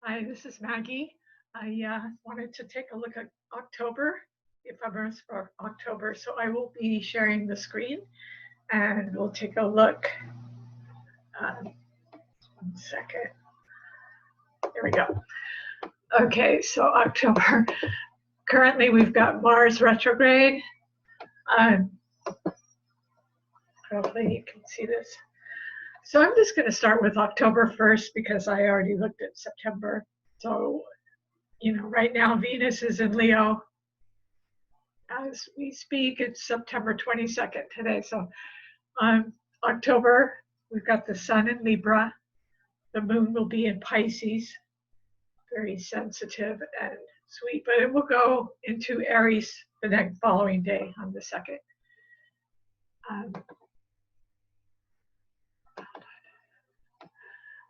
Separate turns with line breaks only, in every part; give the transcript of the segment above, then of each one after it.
Hi, this is Maggie. I wanted to take a look at October, the ephemeris for October. So I will be sharing the screen and we'll take a look. 1 second. Here we go. Okay, so October. Currently, we've got Mars retrograde. Um, Hopefully, you can see this. So I'm just going to start with October 1st because I already looked at September. So, right now Venus is in Leo. As we speak, it's September 22nd today. So October, we've got the sun in Libra. The moon will be in Pisces, very sensitive and sweet, but it will go into Aries the next following day on the 2nd.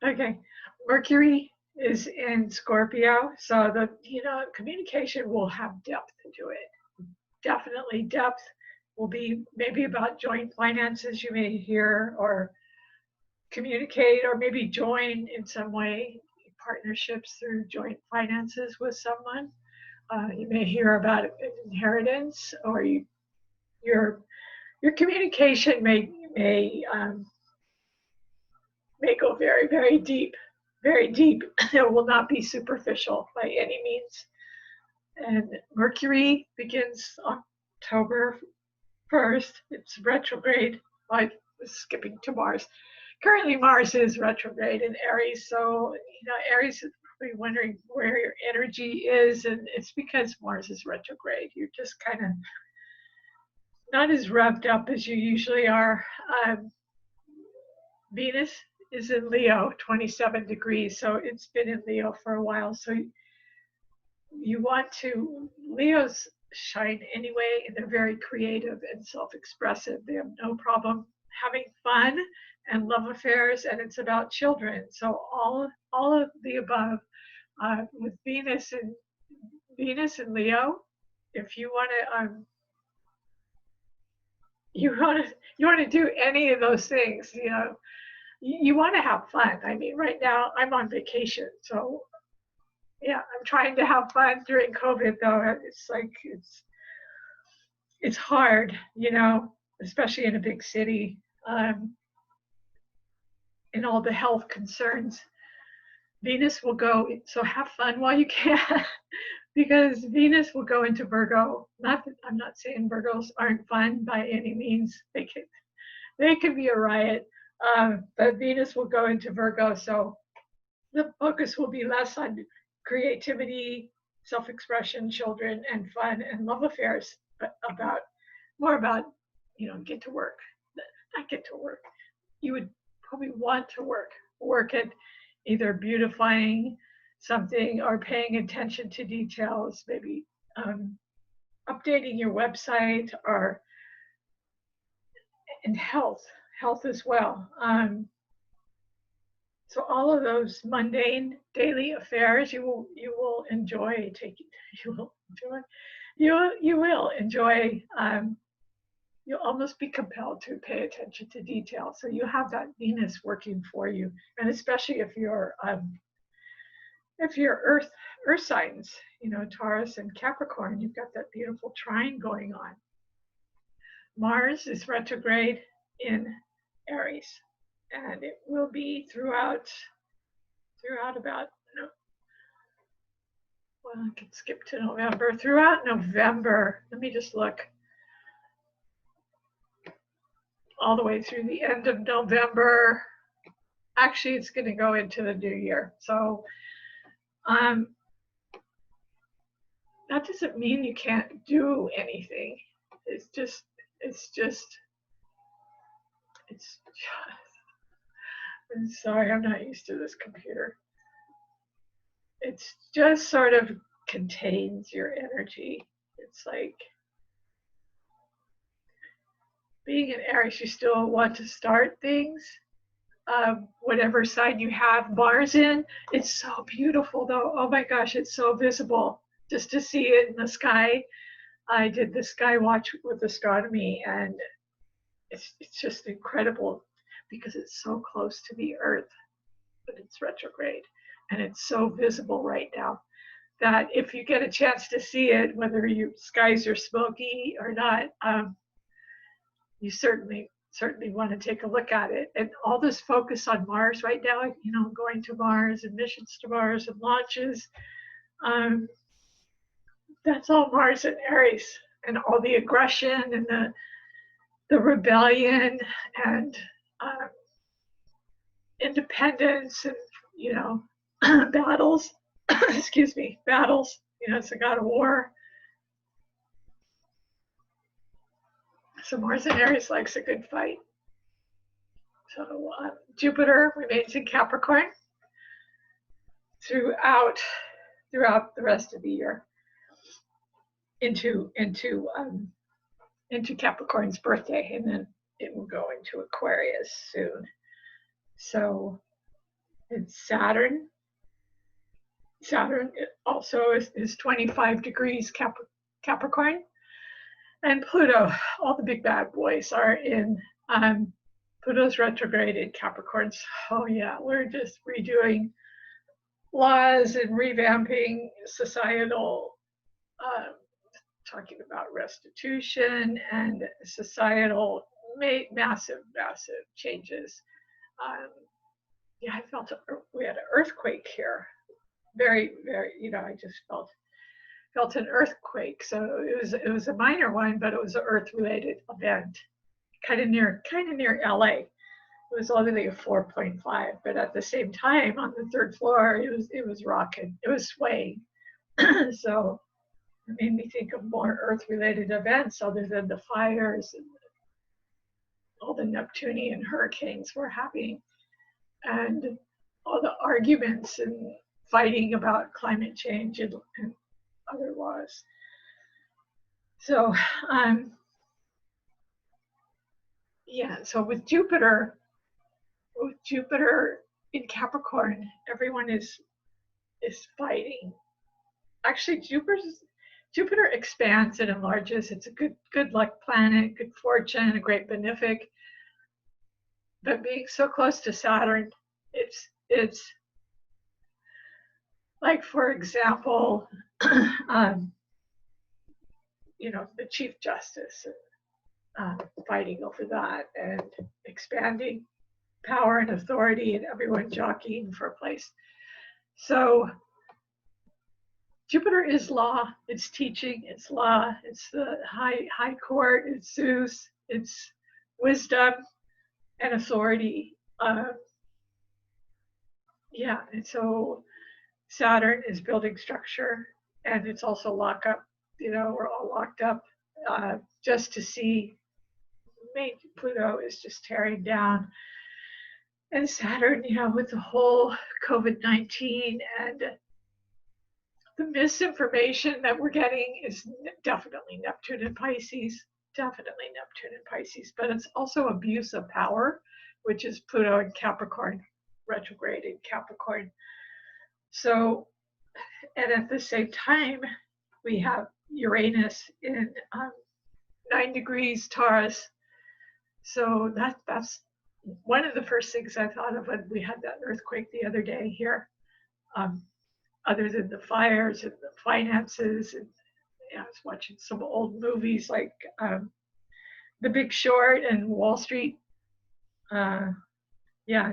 Okay, Mercury is in Scorpio, so the communication will have depth to it. Definitely depth will be maybe about joint finances you may hear or communicate or maybe join in some way partnerships through joint finances with someone. You may hear about inheritance or your communication may go very, very deep, very deep. It will not be superficial by any means. And Mercury begins October 1st. It's retrograde. I was skipping to Mars. Currently, Mars is retrograde in Aries. So, Aries is probably wondering where your energy is. And it's because Mars is retrograde. You're just kind of not as revved up as you usually are. Venus is in Leo, 27 degrees. So it's been in Leo for a while. So Leos shine anyway, and they're very creative and self-expressive. They have no problem having fun and love affairs, and it's about children. So all of the above, with Venus and Leo, if you want to do any of those things, you want to have fun. I mean, right now I'm on vacation, so yeah, I'm trying to have fun during COVID, though. It's hard, especially in a big city, and all the health concerns. Venus will go, so have fun while you can, because Venus will go into Virgo. I'm not saying Virgos aren't fun by any means. They can be a riot, but Venus will go into Virgo, so the focus will be less on creativity, self-expression, children, and fun and love affairs, but more about, get to work. Not get to work. You would probably want to work at either beautifying something or paying attention to details, maybe updating your website or in health as well. So all of those mundane daily affairs you will enjoy taking. You will enjoy. You'll almost be compelled to pay attention to detail. So you have that Venus working for you, and especially if you're Earth signs, Taurus and Capricorn, you've got that beautiful trine going on. Mars is retrograde in Aries, and it will be throughout about, well, I can skip to November. Throughout November, let me just look. All the way through the end of November. Actually, it's going to go into the new year. So that doesn't mean you can't do anything. It's just, I'm sorry, I'm not used to this computer. It's just sort of contains your energy. It's like being an Aries, you still want to start things. Whatever sign you have Mars in, it's so beautiful though. Oh my gosh, it's so visible just to see it in the sky. I did the sky watch with astronomy, and it's just incredible because it's so close to the Earth, but it's retrograde. and it's so visible right now that if you get a chance to see it, whether your skies are smoky or not, you certainly want to take a look at it. And all this focus on Mars right now, going to Mars and missions to Mars and launches, that's all Mars and Aries, and all the aggression and the rebellion and independence and battles. Excuse me, battles. It's a god of war. So Mars and Aries likes a good fight. So Jupiter remains in Capricorn throughout the rest of the year into Capricorn's birthday, and then it will go into Aquarius soon. So it's Saturn. Saturn also is 25 degrees Capricorn. And Pluto, all the big bad boys are in Pluto's retrograde in Capricorn. Oh yeah, we're just redoing laws and revamping societal, talking about restitution and societal massive changes. Yeah, I felt we had an earthquake here. Very, very, I just felt an earthquake. So it was a minor one, but it was an earth-related event, kind of near LA. It was only a 4.5, but at the same time, on the third floor, it was rocking. It was swaying. So it made me think of more earth-related events other than the fires and all the Neptunian hurricanes we're having, and all the arguments and fighting about climate change and other laws. So so with Jupiter in Capricorn, everyone is fighting. Actually, Jupiter expands and enlarges. It's a good luck planet, good fortune, a great benefic. But being so close to Saturn, it's like, for example, the Chief Justice, fighting over that and expanding power and authority and everyone jockeying for a place. So Jupiter is law, it's teaching, it's law, it's the high court, it's Zeus, it's wisdom and authority. And so Saturn is building structure, and it's also lockup. We're all locked up just to see. Pluto is just tearing down. And Saturn, with the whole COVID-19 and the misinformation that we're getting is definitely Neptune and Pisces. But it's also abuse of power, which is Pluto in Capricorn, retrograde in Capricorn. So, and at the same time, we have Uranus in 9 degrees Taurus. So that's one of the first things I thought of when we had that earthquake the other day here, other than the fires and the finances. And I was watching some old movies like The Big Short and Wall Street.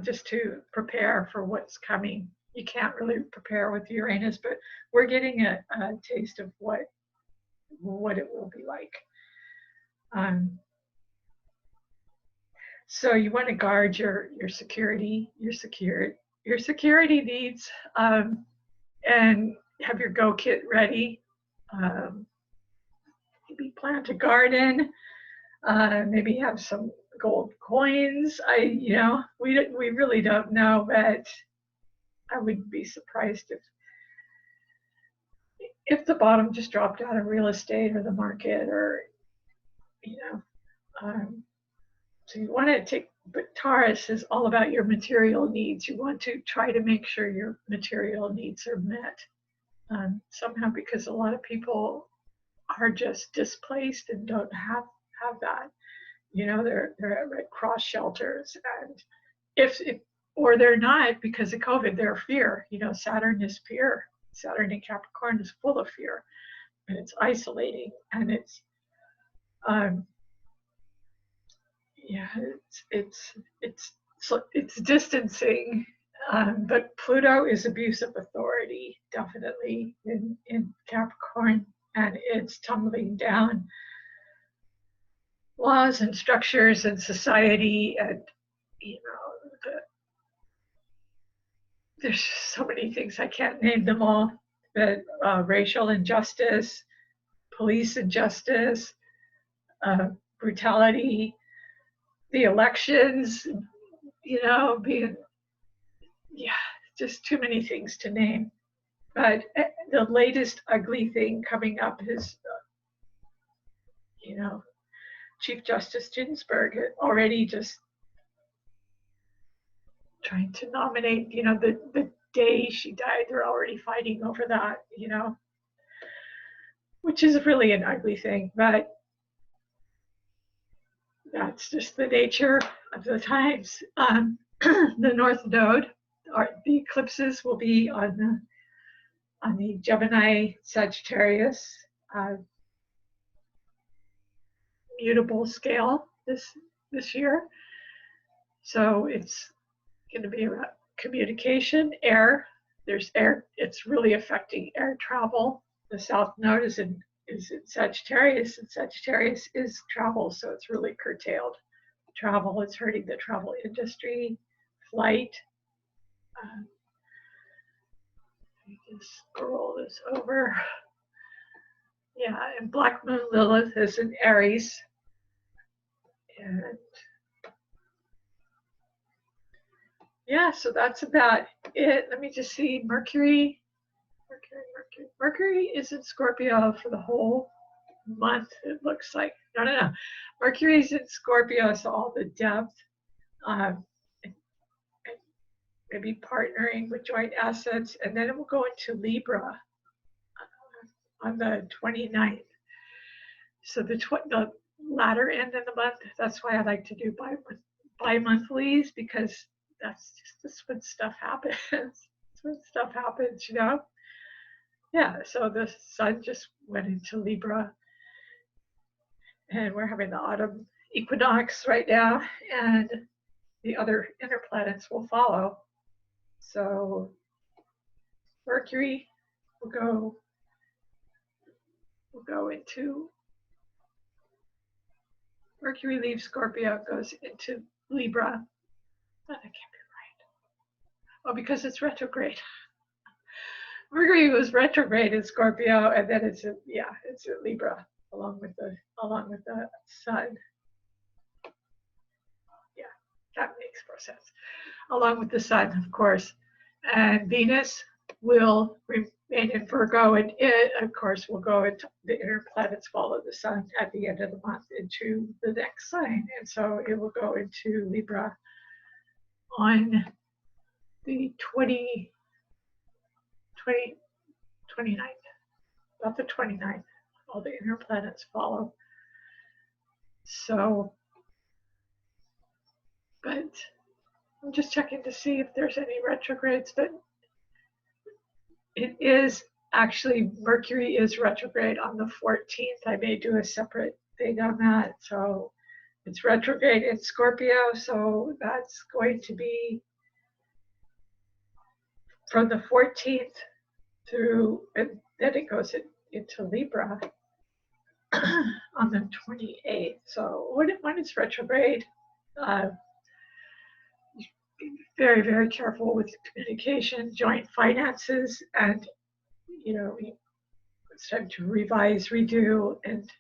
Just to prepare for what's coming. You can't really prepare with Uranus, but we're getting a taste of what it will be like. So you want to guard your security needs, and have your go kit ready. Maybe plant a garden. Maybe have some gold coins. We really don't know, but I wouldn't be surprised if the bottom just dropped out of real estate or the market, or so you want to take. But Taurus is all about your material needs. You want to try to make sure your material needs are met somehow, because a lot of people are just displaced and don't have that. They're at Red Cross shelters, and if or they're not because of COVID. They're fear. You know, Saturn is fear. Saturn in Capricorn is full of fear, and it's isolating, and it's yeah, it's distancing. But Pluto is abuse of authority, definitely in Capricorn, and it's tumbling down laws and structures and society, and you know, there's so many things, I can't name them all, but racial injustice, police injustice, brutality, the elections, you know, being, yeah, just too many things to name. But the latest ugly thing coming up is, you know, Chief Justice Ginsburg already just trying to nominate, you know, the day she died, they're already fighting over that, you know, which is really an ugly thing, but that's just the nature of the times. The North Node, the eclipses will be on the Gemini Sagittarius mutable scale this year. So it's going to be about communication, air. There's air. It's really affecting air travel. The South Node is in Sagittarius, and Sagittarius is travel, so it's really curtailed travel. It's hurting the travel industry, flight. Let me just scroll this over. Yeah, and Black Moon Lilith is in Aries. And yeah, so that's about it. Let me just see. Mercury is in Scorpio for the whole month, it looks like. No. Mercury's in Scorpio, so all the depth, and maybe partnering with joint assets, and then it will go into Libra on the 29th. So the latter end of the month, that's why I like to do bi-monthlies, because that's just when stuff happens. That's when stuff happens, you know? Yeah, so the sun just went into Libra, and we're having the autumn equinox right now, and the other inner planets will follow. So Mercury will go into, Mercury leaves Scorpio, goes into Libra. Oh, that can't be right. Oh, because it's retrograde. Mercury was retrograde in Scorpio, and then it's in Libra along with the sun. Yeah, that makes more sense. Along with the sun, of course, and Venus will remain in Virgo, and it, of course, will go into the inner planets follow the sun at the end of the month into the next sign, and so it will go into Libra on the 29th, about the 29th. All the inner planets follow. So, but I'm just checking to see if there's any retrogrades, but it is actually, Mercury is retrograde on the 14th. I may do a separate thing on that. So it's retrograde in Scorpio, so that's going to be from the 14th through, and then it goes into Libra on the 28th. So when it's retrograde, very, very careful with communication, joint finances, and, you know, it's time to revise, redo, and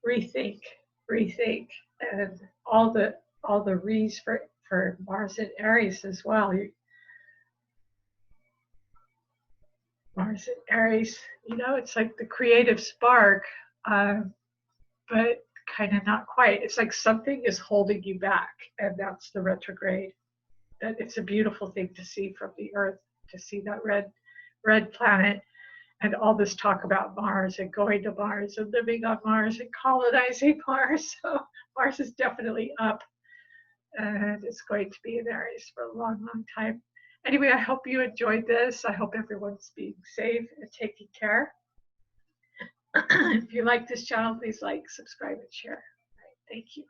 rethink, and all the re's for Mars and Aries as well. Mars and Aries, you know, it's like the creative spark, but kind of not quite. It's like something is holding you back, and that's the retrograde. That it's a beautiful thing to see from the Earth, to see that red planet, and all this talk about Mars and going to Mars and living on Mars and colonizing Mars. So Mars is definitely up and it's going to be in Aries for a long, long time. Anyway, I hope you enjoyed this. I hope everyone's being safe and taking care. If you like this channel, please like, subscribe, and share. All right, thank you.